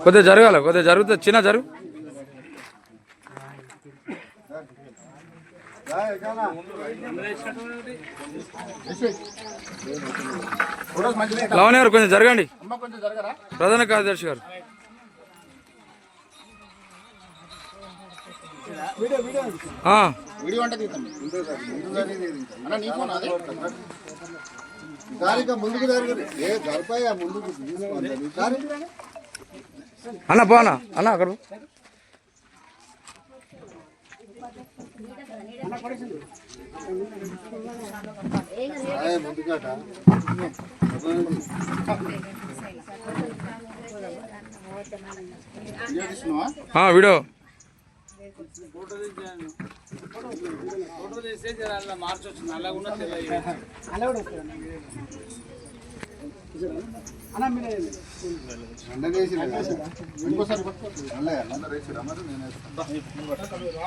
కొద్దిగా జరగాల, కొద్దిగా జరుగుతుంది, చిన్న జరుగు. లావణ్య గారు కొంచెం జరగండి, ప్రధాన కార్యదర్శి గారు. అన్న పోనా అన్న అక్కడ వీడియో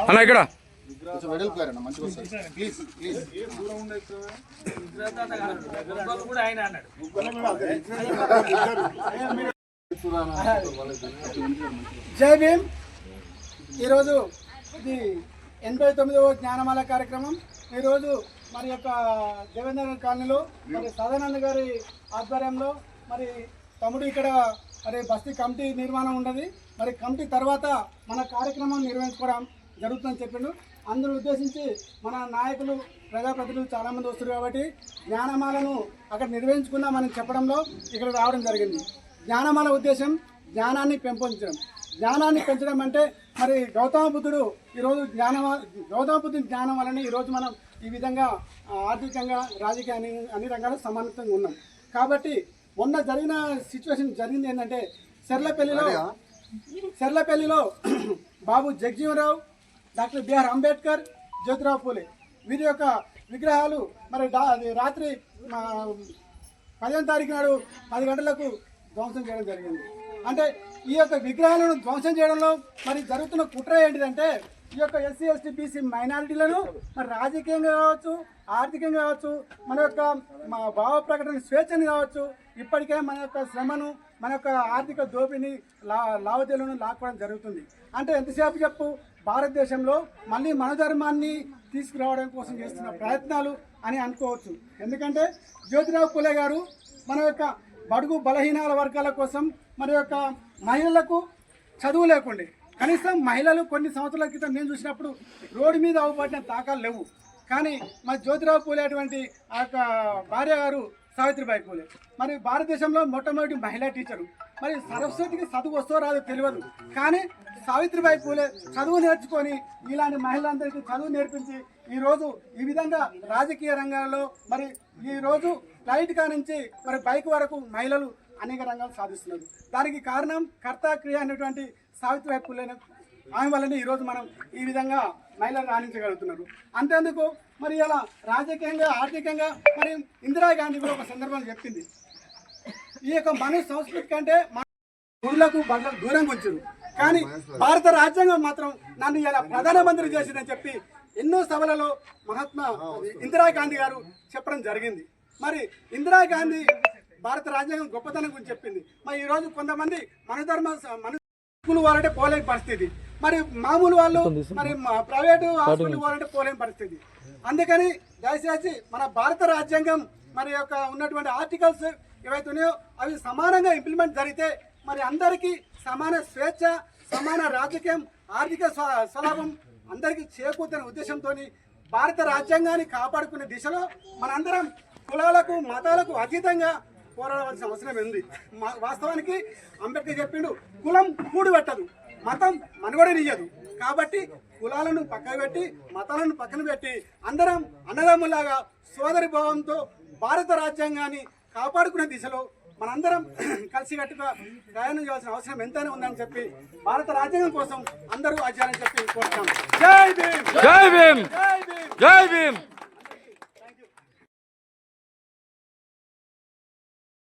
అన్న ఇక్కడ జై భీమ్. ఈరోజు ఇది 89వ జ్ఞానమాల కార్యక్రమం. ఈరోజు మరి యొక్క దేవేంద్ర కాలనీలో మరి సదానంద గారి ఆధ్వర్యంలో మరి తమ్ముడు ఇక్కడ మరి బస్తీ కమిటీ నిర్మాణం ఉన్నది. మరి కమిటీ తర్వాత మన కార్యక్రమం నిర్వహించుకోవడం జరుగుతుందని చెప్పిండు. అందరూ ఉద్దేశించి మన నాయకులు ప్రజాప్రతినిధులు చాలామంది వస్తారు కాబట్టి జ్ఞానమాలను అక్కడ నిర్వహించుకుందామని చెప్పడంలో ఇక్కడ రావడం జరిగింది. జ్ఞానమాల ఉద్దేశం జ్ఞానాన్ని పెంపొందించడం. జ్ఞానాన్ని పెంచడం అంటే మరి గౌతమ బుద్ధుడు ఈరోజు గౌతమ బుద్ధుడి జ్ఞానం వలన ఈరోజు మనం ఈ విధంగా ఆర్థికంగా రాజకీయ అన్ని రంగాలు సమానతంగా ఉన్నాం. కాబట్టి మొన్న జరిగిన సిచ్యువేషన్ జరిగింది ఏంటంటే సెర్లపల్లిలో బాబు జగజీవనరావు, డాక్టర్ బిఆర్ అంబేద్కర్, జ్యోతిరావు పూలే వీరి యొక్క విగ్రహాలు మరి రాత్రి 10వ తారీఖు నాడు 10 గంటలకు ధ్వంసం చేయడం జరిగింది. అంటే ఈ యొక్క విగ్రహాలను ధ్వంసం చేయడంలో మరి జరుగుతున్న కుట్ర ఏంటిదంటే ఈ యొక్క ఎస్సీ ఎస్టీ బీసీ మైనారిటీలను మరి రాజకీయంగా కావచ్చు, ఆర్థికంగా కావచ్చు, మన యొక్క భావ ప్రకటన స్వేచ్ఛను కావచ్చు, ఇప్పటికే మన యొక్క శ్రమను, మన యొక్క ఆర్థిక దోపిడీని లావాదేవీలను లాక్కోవడం జరుగుతుంది. అంటే ఎంతసేపు చెప్పు భారతదేశంలో మళ్ళీ మన ధర్మాన్ని తీసుకురావడం కోసం చేస్తున్న ప్రయత్నాలు అని అనుకోవచ్చు. ఎందుకంటే జ్యోతిరావు పూలే గారు మన యొక్క బడుగు బలహీనాల వర్గాల కోసం మన యొక్క మహిళలకు చదువు లేకుండే, కనీసం మహిళలు కొన్ని సంవత్సరాల క్రితం నేను చూసినప్పుడు రోడ్డు మీద అవపడిన దాఖలు లేవు. కానీ మన జ్యోతిరావు పూలే అటువంటి ఆ యొక్క భార్య గారు సావిత్రిబాయి పూలే మరి భారతదేశంలో మొట్టమొదటి మహిళా టీచరు. మరి సరస్వతికి చదువు వస్తో రాదో తెలియదు, కానీ సావిత్రిబాయి పూలే చదువు నేర్చుకొని ఇలాంటి మహిళలందరికీ చదువు నేర్పించి ఈరోజు ఈ విధంగా రాజకీయ రంగాల్లో మరి ఈరోజు ఫ్లైట్ కా నుంచి మరి బైక్ వరకు మహిళలు అనేక రంగాలు సాధిస్తున్నారు. దానికి కారణం కర్త క్రియ అనేటువంటి సావిత్రిబాయి పూలే ఆమె వల్లనే ఈరోజు మనం ఈ విధంగా మహిళలు రాణించగలుగుతున్నారు. అంతేందుకు మరి ఇలా రాజకీయంగా ఆర్థికంగా మరి ఇందిరాగాంధీ కూడా ఒక సందర్భంలో చెప్పింది, ఈ యొక్క మనుష్య సంస్కృతి కంటే గురులకు బట్టలు దూరంగా ఉంచారు, కానీ భారత రాజ్యాంగం మాత్రం నన్ను ఇలా ప్రధానమంత్రి చేసిందని చెప్పి ఎన్నో సభలలో మహాత్మా ఇందిరాగాంధీ గారు చెప్పడం జరిగింది. మరి ఇందిరాగాంధీ భారత రాజ్యాంగం గొప్పతనం గురించి చెప్పింది. మరి ఈరోజు కొంతమంది స్కూల్ వాళ్ళంటే పోలేని పరిస్థితి, మరి మామూలు వాళ్ళు మరి ప్రైవేటు హాస్పిటల్ వాళ్ళంటే పోలేని పరిస్థితి. అందుకని దయచేసి మన భారత రాజ్యాంగం మరి యొక్క ఉన్నటువంటి ఆర్టికల్స్ ఏవైతే ఉన్నాయో అవి సమానంగా ఇంప్లిమెంట్ జరిగితే మరి అందరికీ సమాన స్వేచ్ఛ, సమాన రాజకీయం, ఆర్థిక స్వలాభం అందరికీ చేకూర్చునే ఉద్దేశంతో భారత రాజ్యాంగాన్ని కాపాడుకునే దిశలో మనందరం కులాలకు మతాలకు అతీతంగా పోరాడవలసిన అవసరం ఉంది. వాస్తవానికి అంబేద్కర్ చెప్పిండు, కులం కూడు పెట్టదు, మతం మనుగడనియ్యదు. కాబట్టి కులాలను పక్కన పెట్టి మతాలను పక్కన పెట్టి అందరం అన్నదమ్ములాగా సోదరి భావంతో భారత రాజ్యాంగాన్ని కాపాడుకునే దిశలో మనందరం కలిసికట్టుగా ప్రయాణం చేయాల్సిన అవసరం ఎంతైనా ఉందని చెప్పి భారత రాజ్యాంగం కోసం అందరూ అధ్యయనం చెప్పి కోరుతాం. జై భీమ్, జై భీమ్, జై భీమ్.